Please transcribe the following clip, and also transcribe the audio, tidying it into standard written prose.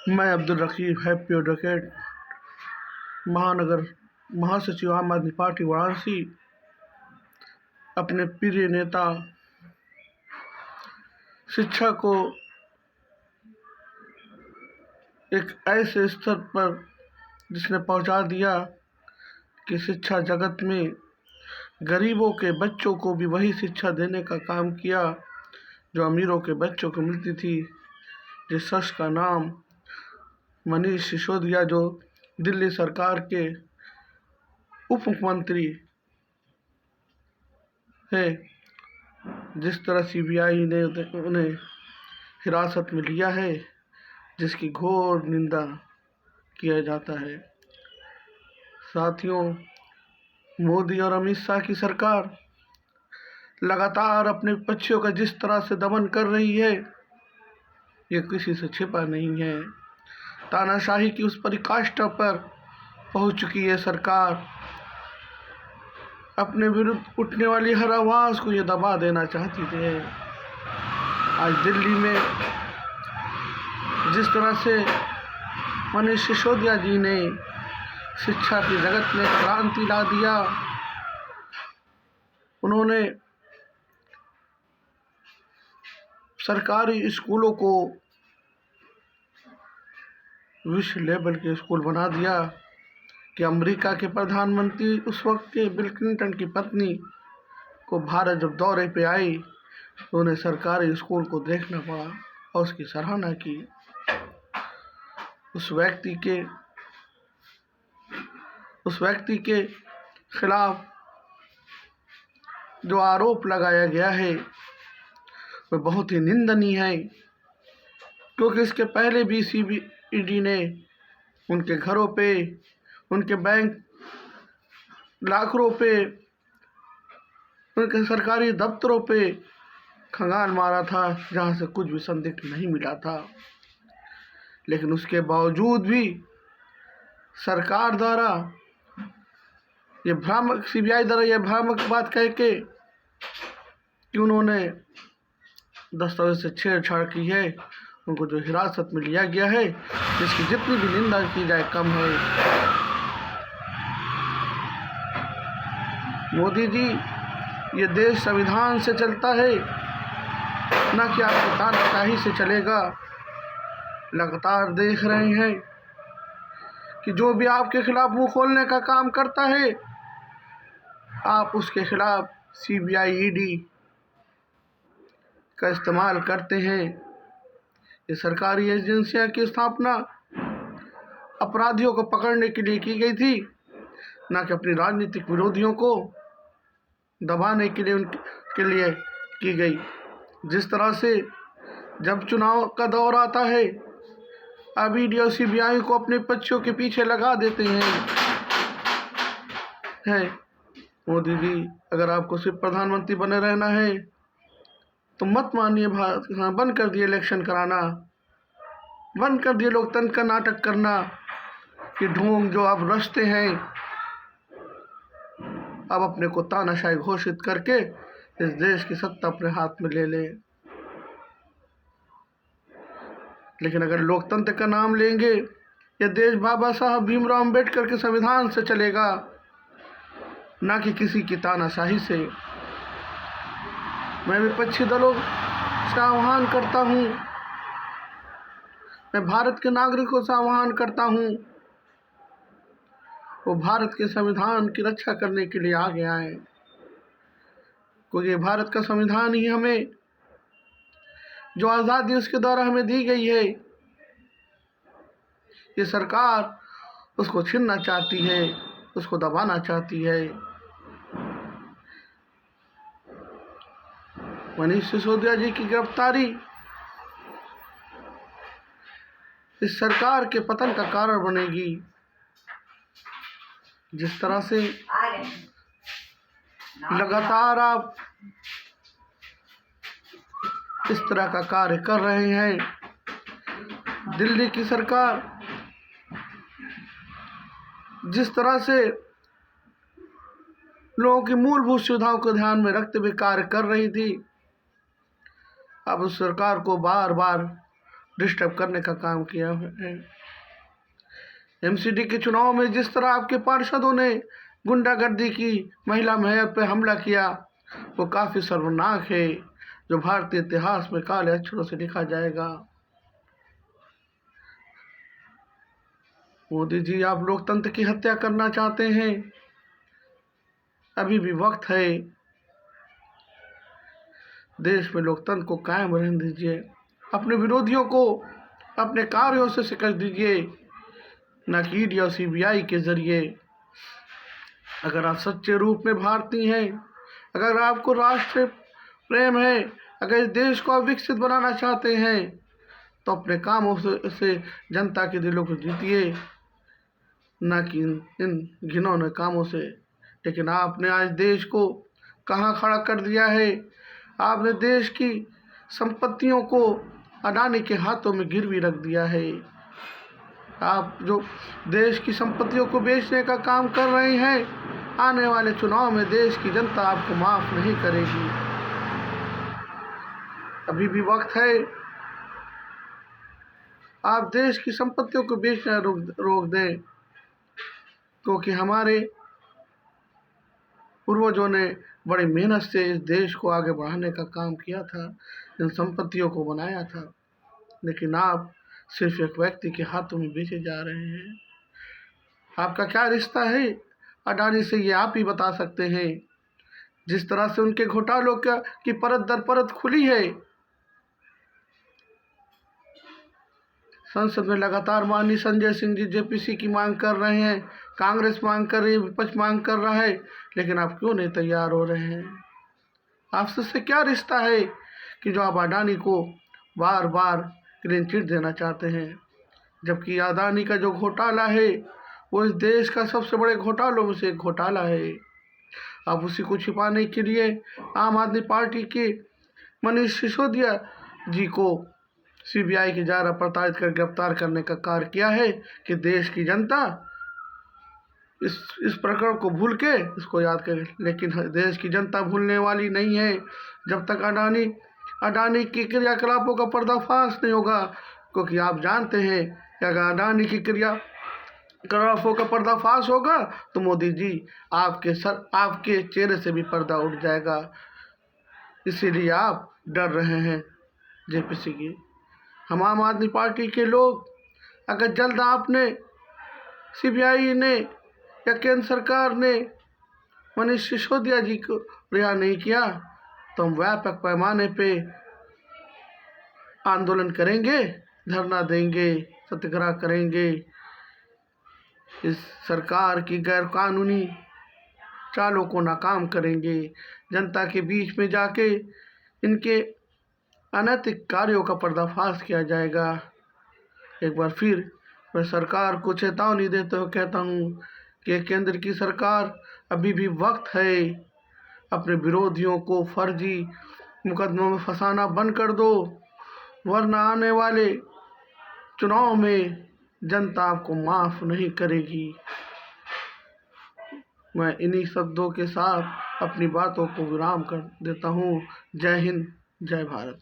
मैं Abdul Raqib happy advocate महानगर महासचिव आम आदमी पार्टी वाराणसी अपने प्रिय नेता शिक्षा को एक ऐसे स्तर पर जिसने पहुंचा दिया कि शिक्षा जगत में गरीबों के बच्चों को भी वही शिक्षा देने का काम किया जो अमीरों के बच्चों को मिलती थी। जिस शख्स का नाम मनीष सिसोदिया, जो दिल्ली सरकार के उप मुख्यमंत्री है, जिस तरह सीबीआई ने उन्हें हिरासत में लिया है, जिसकी घोर निंदा किया जाता है। साथियों, मोदी और अमित शाह की सरकार लगातार अपने पक्षियों का जिस तरह से दमन कर रही है, ये किसी से छिपा नहीं है। तानाशाही की उस पराकाष्ठा पर पहुंच चुकी है सरकार। अपने विरुद्ध उठने वाली हर आवाज़ को ये दबा देना चाहती है। आज दिल्ली में जिस तरह से मनीष सिसोदिया जी ने शिक्षा के जगत में क्रांति ला दिया, उन्होंने सरकारी स्कूलों को विश्व लेवल के स्कूल बना दिया कि अमेरिका के प्रधानमंत्री उस वक्त के बिल क्लिंटन की पत्नी को भारत जब दौरे पे आई तो उन्हें सरकारी स्कूल को देखना पड़ा और उसकी सराहना की। उस व्यक्ति के खिलाफ जो आरोप लगाया गया है वह बहुत ही निंदनीय है, क्योंकि इसके पहले भी सीबीआई ने उनके घरों पे, उनके बैंक लाखों पे, उनके सरकारी दफ्तरों पे खंगाल मारा था, जहां से कुछ भी संदिग्ध नहीं मिला था। लेकिन उसके बावजूद भी सरकार द्वारा सीबीआई द्वारा यह भ्रामक बात कह के कि उन्होंने दस्तावेज से छेड़छाड़ की है, उनको जो हिरासत में लिया गया है, जिसकी जितनी भी निंदा की जाए कम है। मोदी जी, ये देश संविधान से चलता है, न कि आपकी तानाशाही से चलेगा। लगातार देख रहे हैं कि जो भी आपके खिलाफ मुंह खोलने का काम करता है, आप उसके खिलाफ सीबीआई, ईडी का इस्तेमाल करते हैं। ये सरकारी एजेंसियां की स्थापना अपराधियों को पकड़ने के लिए की गई थी, न कि अपने राजनीतिक विरोधियों को दबाने के लिए की गई। जिस तरह से जब चुनाव का दौर आता है, अब ईडी और सीबीआई को अपने पक्षों के पीछे लगा देते हैं। मोदी जी, अगर आपको सिर्फ प्रधानमंत्री बने रहना है तो मत मानिए बंद कर दिए इलेक्शन कराना, बंद कर दिए लोकतंत्र का नाटक करना कि ढोंग जो आप रचते हैं। अब अपने को तानाशाही घोषित करके इस देश की सत्ता अपने हाथ में ले ले। लेकिन अगर लोकतंत्र का नाम लेंगे, यह देश बाबा साहब भीमराव अम्बेडकर के संविधान से चलेगा, ना कि किसी की तानाशाही से। मैं विपक्षी दलों से आह्वान करता हूँ, मैं भारत के नागरिकों से आह्वान करता हूँ, वो भारत के संविधान की रक्षा करने के लिए आगे आए, क्योंकि भारत का संविधान ही हमें जो आज़ादी उसके द्वारा हमें दी गई है, ये सरकार उसको छीनना चाहती है, उसको दबाना चाहती है। मनीष सिसोदिया जी की गिरफ्तारी इस सरकार के पतन का कारण बनेगी। जिस तरह से लगातार आप इस तरह का कार्य कर रहे हैं, दिल्ली की सरकार जिस तरह से लोगों की मूलभूत सुविधाओं को ध्यान में रखते हुए कार्य कर रही थी, अब उस सरकार को बार बार डिस्टर्ब करने का काम किया है। एमसीडी के चुनाव में जिस तरह आपके पार्षदों ने गुंडागर्दी की, महिला मेयर पे हमला किया, वो काफ़ी शर्मनाक है, जो भारतीय इतिहास में काले अक्षरों से लिखा जाएगा। मोदी जी, आप लोकतंत्र की हत्या करना चाहते हैं, अभी भी वक्त है। देश में लोकतंत्र को कायम रहने दीजिए, अपने विरोधियों को अपने कार्यों से शिकस्त दीजिए, न कि ईडी और सीबीआई के जरिए। अगर आप सच्चे रूप में भारतीय हैं, अगर आपको राष्ट्र प्रेम है, अगर इस देश को आप विकसित बनाना चाहते हैं, तो अपने कामों से जनता के दिलों को जीतिए, न कि इन घिनौने कामों से। लेकिन आपने आज देश को कहाँ खड़ा कर दिया है? आपने देश की संपत्तियों को अडानी के हाथों में गिरवी रख दिया है। आप जो देश की संपत्तियों को बेचने का काम कर रहे हैं, आने वाले चुनाव में देश की जनता आपको माफ नहीं करेगी। अभी भी वक्त है, आप देश की संपत्तियों को बेचना रोक दें, क्योंकि हमारे पूर्वजों ने बड़ी मेहनत से इस देश को आगे बढ़ाने का काम किया था, इन संपत्तियों को बनाया था। लेकिन आप सिर्फ एक व्यक्ति के हाथों में बेचे जा रहे हैं। आपका क्या रिश्ता है अडानी से, ये आप ही बता सकते हैं। जिस तरह से उनके घोटालों की परत दर परत खुली है, संसद में लगातार माननीय संजय सिंह जी जेपीसी की मांग कर रहे हैं, कांग्रेस मांग कर रही है, विपक्ष मांग कर रहा है, लेकिन आप क्यों नहीं तैयार हो रहे हैं? आपसे क्या रिश्ता है कि जो आप अडानी को बार बार क्लीन चिट देना चाहते हैं, जबकि अडानी का जो घोटाला है वो इस देश का सबसे बड़े घोटालों में से एक घोटाला है। आप उसी को छिपाने के लिए आम आदमी पार्टी के मनीष सिसोदिया जी को सीबीआई के द्वारा प्रताड़ित कर गिरफ्तार करने का कार्य किया है कि देश की जनता इस प्रकरण को भूल के इसको याद करे। लेकिन देश की जनता भूलने वाली नहीं है जब तक अडानी की क्रियाकलापों का पर्दाफाश नहीं होगा, क्योंकि आप जानते हैं कि अगर अडानी की क्रियाकलापों का पर्दाफाश होगा तो मोदी जी आपके चेहरे से भी पर्दा उठ जाएगा। इसीलिए आप डर रहे हैं जेपीसी की। हम आम आदमी पार्टी के लोग, अगर जल्द आपने सीबीआई ने या केंद्र सरकार ने मनीष सिसोदिया जी को रिहा नहीं किया, तो हम व्यापक पैमाने पे आंदोलन करेंगे, धरना देंगे, सत्याग्रह करेंगे। इस सरकार की गैरकानूनी चालों को नाकाम करेंगे, जनता के बीच में जाके इनके अनैतिक कार्यों का पर्दाफाश किया जाएगा। एक बार फिर मैं सरकार को चेतावनी देते हुए कहता हूँ कि केंद्र की सरकार, अभी भी वक्त है, अपने विरोधियों को फर्जी मुकदमों में फंसाना बंद कर दो, वरना आने वाले चुनाव में जनता आपको माफ़ नहीं करेगी। मैं इन्हीं शब्दों के साथ अपनी बातों को विराम कर देता हूँ। जय हिंद, जय भारत।